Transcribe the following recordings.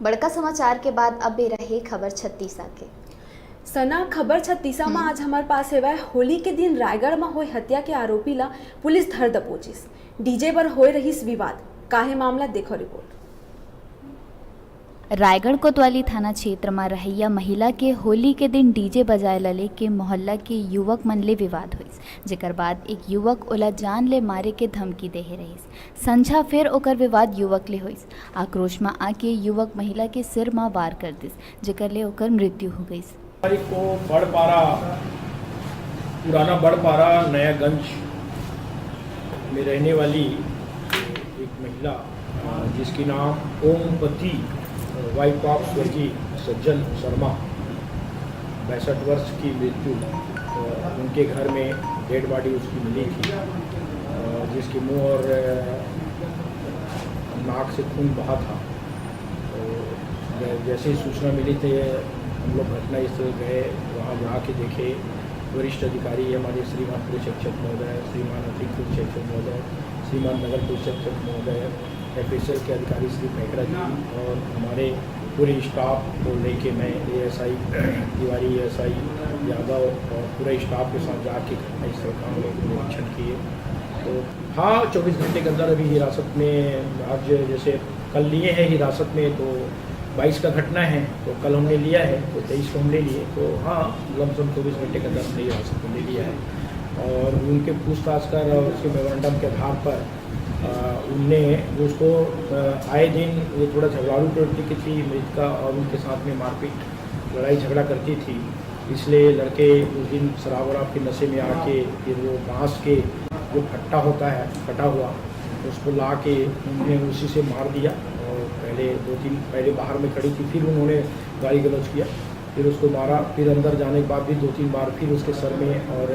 बड़का समाचार के बाद अब भी रहे खबर छत्तीसा के। सना खबर छत्तीसा में आज हमारे पास है होली के दिन रायगढ़ में हुई हत्या के आरोपी ला पुलिस धर दबोचिस। डीजे पर हो रही विवाद काहे मामला देखो रिपोर्ट। रायगढ़ कोतवाली थाना क्षेत्र में रहैया महिला के होली के दिन डीजे बजाए लले के मोहल्ला के युवक मन ले विवाद हुई, जेकर बाद एक युवक ओला जान ले मारे के धमकी देहे रहीस। संझा फिर ओकर विवाद युवक ले हुई। आक्रोश में आके युवक महिला के सिर में वार कर दिस, जेकर ले ओकर मृत्यु हो गई। को बड़पारा पुराना बड़पारा नयागंज में रहने वाली एक महिला जिसकी नाम ओमपति वाइफ ऑफ स्वर्गीय सज्जन शर्मा 62 वर्ष की मृत्यु उनके घर में डेड बॉडी उसकी मिली थी, जिसके मुंह और नाक से खून बहा था। तो जैसे ही सूचना मिली थी हम लोग घटनास्थल गए, वहाँ जाके देखे वरिष्ठ अधिकारी हमारे श्रीमान पुलिस अधीक्षक महोदय, श्रीमान अतिरिक्त पुलिस अधीक्षक महोदय, श्रीमान नगर पुलिस अधीक्षक महोदय, एफएसएल के अधिकारी श्री पैकरा जी और हमारे पूरे स्टाफ को लेके मैं एएसआई तिवारी, एएसआई यादव और पूरे स्टाफ के साथ जाके घटनास्थल का हम लोग निरीक्षण किए। तो हाँ, 24 घंटे के अंदर अभी हिरासत में आज जैसे कल लिए हैं हिरासत में, तो 22 का घटना है, तो कल हमने लिया है, तो 23 को हमने लिए। तो हाँ, लमसम 24 घंटे के अंदर हमने हिरासत में ले लिया है और उनके पूछताछ कर उसके मेमोरेंडम के आधार पर उनने उसको आए दिन वो थोड़ा झगड़ालू प्रवृत्ति की थी मृतका और उनके साथ में मारपीट लड़ाई झगड़ा करती थी, इसलिए लड़के उस दिन शराब वराब के नशे में आके फिर वो बांस के जो फट्टा होता है फटा हुआ उसको ला के उन्होंने उसी से मार दिया। और पहले बाहर में खड़ी थी, फिर उन्होंने गाली गलौज किया, फिर उसको मारा, फिर अंदर जाने के बाद भी 2-3 बार फिर उसके सर में और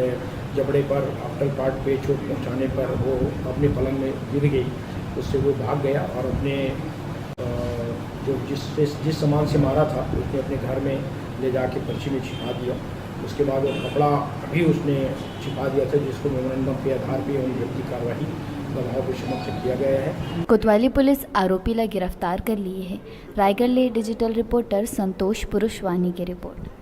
जबड़े पर आफ्टर पार्ट पे चोट पहुंचाने पर वो अपने पलंग में गिर गई। उससे वो भाग गया और अपने जो जिस सामान से मारा था उसने अपने घर में ले जाके पर्ची में छिपा दिया। उसके बाद वो कपड़ा भी उसने छिपा दिया था, जिसको मेमोरेंडम के आधार पर उन व्यक्ति कार्रवाई दबाव के समक्ष किया गया है। कोतवाली पुलिस आरोपी ला गिरफ्तार कर लिए है। रायगढ़ ले डिजिटल रिपोर्टर संतोष पुरुषवानी की रिपोर्ट।